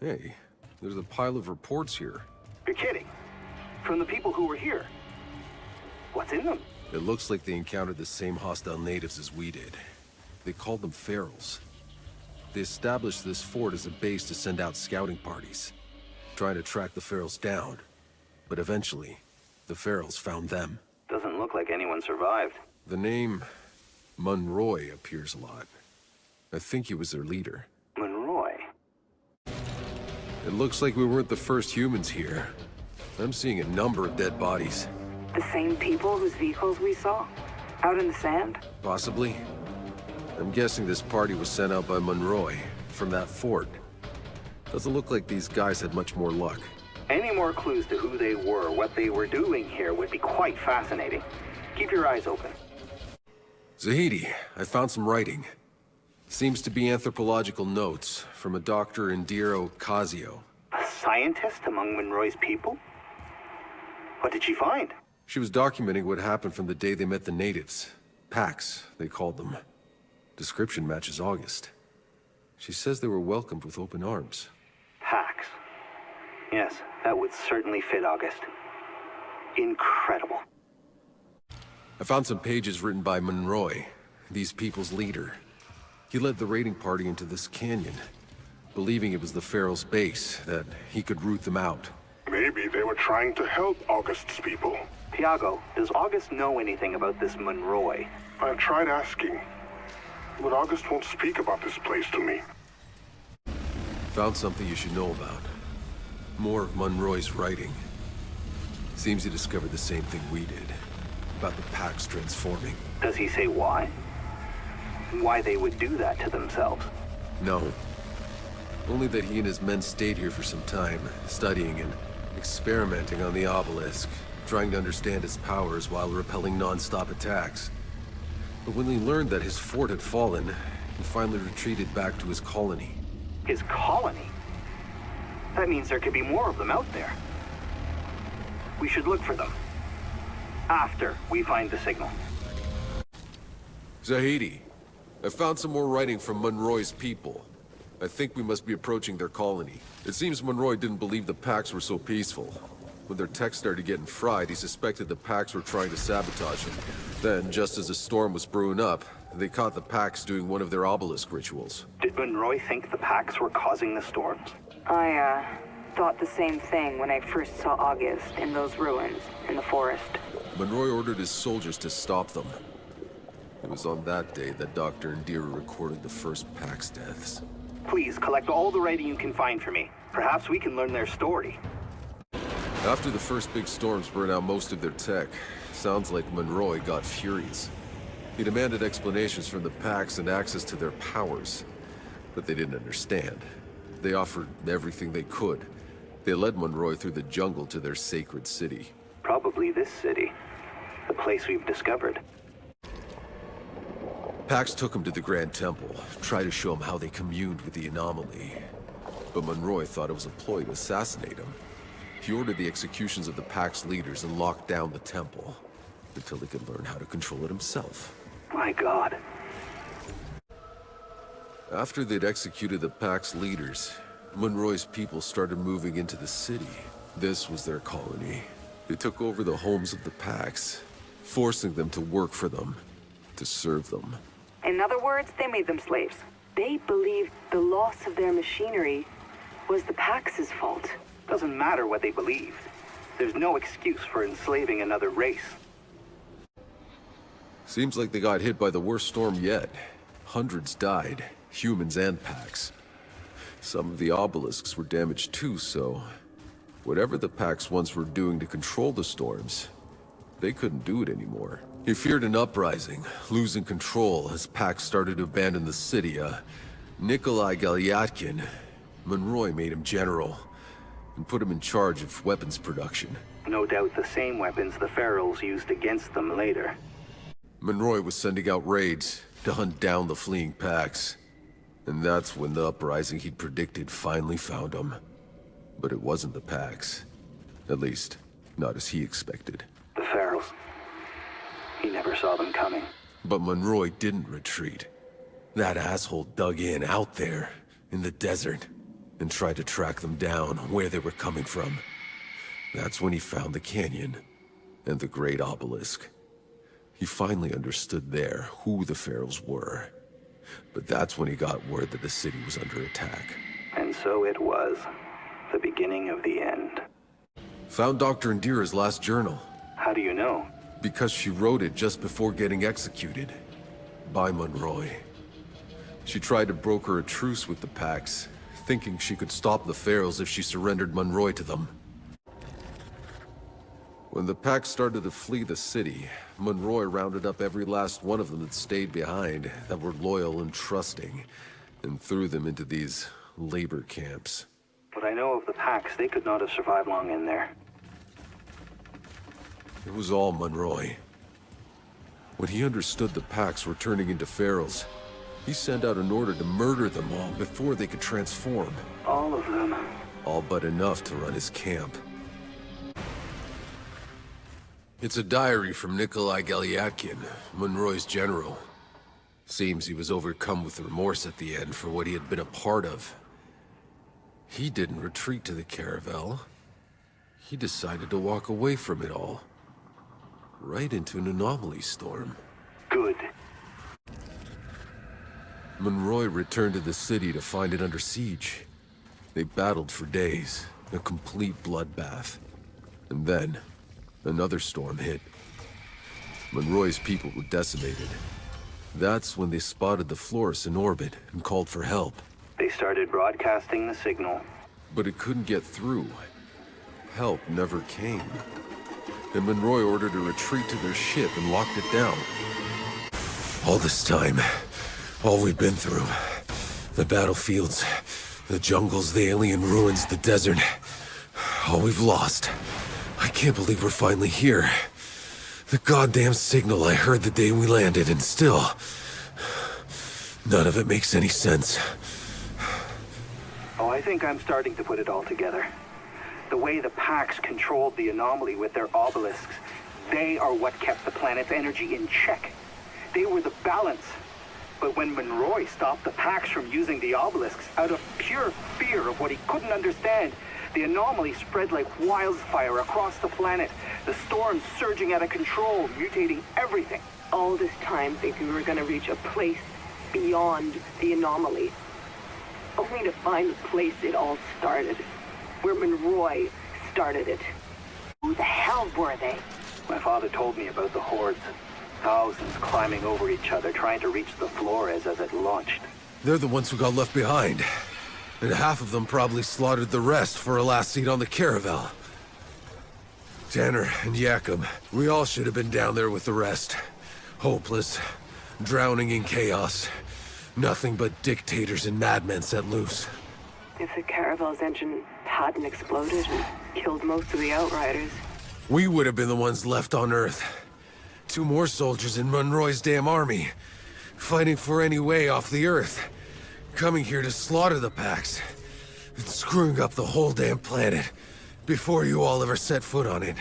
Hey, there's a pile of reports here. You're kidding. From the people who were here. What's in them? It looks like they encountered the same hostile natives as we did. They called them ferals. They established this fort as a base to send out scouting parties, trying to track the ferals down. But eventually, the ferals found them. Doesn't look like anyone survived. The name Monroy appears a lot. I think he was their leader. Monroy? It looks like we weren't the first humans here. I'm seeing a number of dead bodies. The same people whose vehicles we saw? Out in the sand? Possibly. I'm guessing this party was sent out by Monroy, from that fort. Doesn't look like these guys had much more luck. Any more clues to who they were, what they were doing here, would be quite fascinating. Keep your eyes open. Zahidi, I found some writing. Seems to be anthropological notes from a Dr. Indira Ocasio. A scientist among Monroy's people? What did she find? She was documenting what happened from the day they met the natives. Pax, they called them. Description matches August. She says they were welcomed with open arms. Pax. Yes, that would certainly fit August. Incredible. I found some pages written by Monroy, these people's leader. He led the raiding party into this canyon, believing it was the Feral's base, that he could root them out. Maybe they were trying to help August's people. Tiago, does August know anything about this Monroy? I tried asking, but August won't speak about this place to me. Found something you should know about. More of Monroy's writing. Seems he discovered the same thing we did, about the Pax transforming. Does he say why? Why they would do that to themselves? No. Only that he and his men stayed here for some time, studying and experimenting on the obelisk, trying to understand its powers while repelling non-stop attacks. But when he learned that his fort had fallen, he finally retreated back to his colony. His colony? That means there could be more of them out there. We should look for them. After we find the signal. Zahidi, I found some more writing from Monroy's people. I think we must be approaching their colony. It seems Monroy didn't believe the Pax were so peaceful. When their tech started getting fried, he suspected the Pax were trying to sabotage him. Then, just as a storm was brewing up, they caught the Pax doing one of their obelisk rituals. Did Monroy think the Pax were causing the storms? I, thought the same thing when I first saw August in those ruins in the forest. Monroy ordered his soldiers to stop them. It was on that day that Dr. Indira recorded the first Pax deaths. Please, collect all the writing you can find for me. Perhaps we can learn their story. After the first big storms burned out most of their tech, sounds like Monroy got furious. He demanded explanations from the Pax and access to their powers, but they didn't understand. They offered everything they could. They led Monroy through the jungle to their sacred city. Probably this city. The place we've discovered. Pax took him to the Grand Temple, tried to show him how they communed with the anomaly. But Monroy thought it was a ploy to assassinate him. He ordered the executions of the Pax leaders and locked down the temple, until he could learn how to control it himself. My God. After they'd executed the Pax leaders, Monroy's people started moving into the city. This was their colony. They took over the homes of the Pax, forcing them to work for them, to serve them. In other words, they made them slaves. They believed the loss of their machinery was the Pax's fault. Doesn't matter what they believed. There's no excuse for enslaving another race. Seems like they got hit by the worst storm yet. Hundreds died, humans and Pax. Some of the obelisks were damaged too, so whatever the Pax once were doing to control the storms, they couldn't do it anymore. He feared an uprising, losing control as Pax started to abandon the city. Nikolai Galyatkin, Monroy made him general and put him in charge of weapons production. No doubt the same weapons the Ferals used against them later. Monroy was sending out raids to hunt down the fleeing Pax. And that's when the uprising he'd predicted finally found him. But it wasn't the Pax. At least, not as he expected. The Ferals. He never saw them coming. But Monroy didn't retreat. That asshole dug in out there, in the desert. and tried to track them down where they were coming from. That's when he found the canyon and the great obelisk. He finally understood there who the pharaohs were. But that's when he got word that the city was under attack. And so it was. The beginning of the end. Found Dr. Indira's last journal. How do you know? Because she wrote it just before getting executed. By Monroy. She tried to broker a truce with the Pax, thinking she could stop the pharaohs if she surrendered Monroy to them. When the Pax started to flee the city, Monroy rounded up every last one of them that stayed behind, that were loyal and trusting, and threw them into these labor camps. What I know of the Pax, they could not have survived long in there. It was all Monroy. When he understood the Pax were turning into pharaohs, he sent out an order to murder them all before they could transform. All of them. All but enough to run his camp. It's a diary from Nikolai Galyatkin, Monroy's general. Seems he was overcome with remorse at the end for what he had been a part of. He didn't retreat to the caravel. He decided to walk away from it all. Right into an anomaly storm. Good. Monroy returned to the city to find it under siege. They battled for days, a complete bloodbath. And then, another storm hit. Monroy's people were decimated. That's when they spotted the Florus in orbit and called for help. They started broadcasting the signal. But it couldn't get through. Help never came. And Monroy ordered a retreat to their ship and locked it down. All this time, all we've been through. The battlefields, the jungles, the alien ruins, the desert. All we've lost. I can't believe we're finally here. The goddamn signal I heard the day we landed, and still... none of it makes any sense. Oh, I think I'm starting to put it all together. The way the Pax controlled the anomaly with their obelisks, they are what kept the planet's energy in check. They were the balance. But when Monroy stopped the Pax from using the obelisks out of pure fear of what he couldn't understand, the anomaly spread like wildfire across the planet, the storms surging out of control, mutating everything. All this time thinking we were going to reach a place beyond the anomaly. Only to find the place it all started. Where Monroy started it. Who the hell were they? My father told me about the hordes. Thousands climbing over each other, trying to reach the Flores as it launched. They're the ones who got left behind. And half of them probably slaughtered the rest for a last seat on the caravel. Tanner and Yakum, we all should have been down there with the rest. Hopeless, drowning in chaos. Nothing but dictators and madmen set loose. If the caravel's engine hadn't exploded and killed most of the Outriders. We would have been the ones left on Earth. 2 more soldiers in Monroy's damn army. Fighting for any way off the Earth. Coming here to slaughter the Pax. And screwing up the whole damn planet. Before you all ever set foot on it.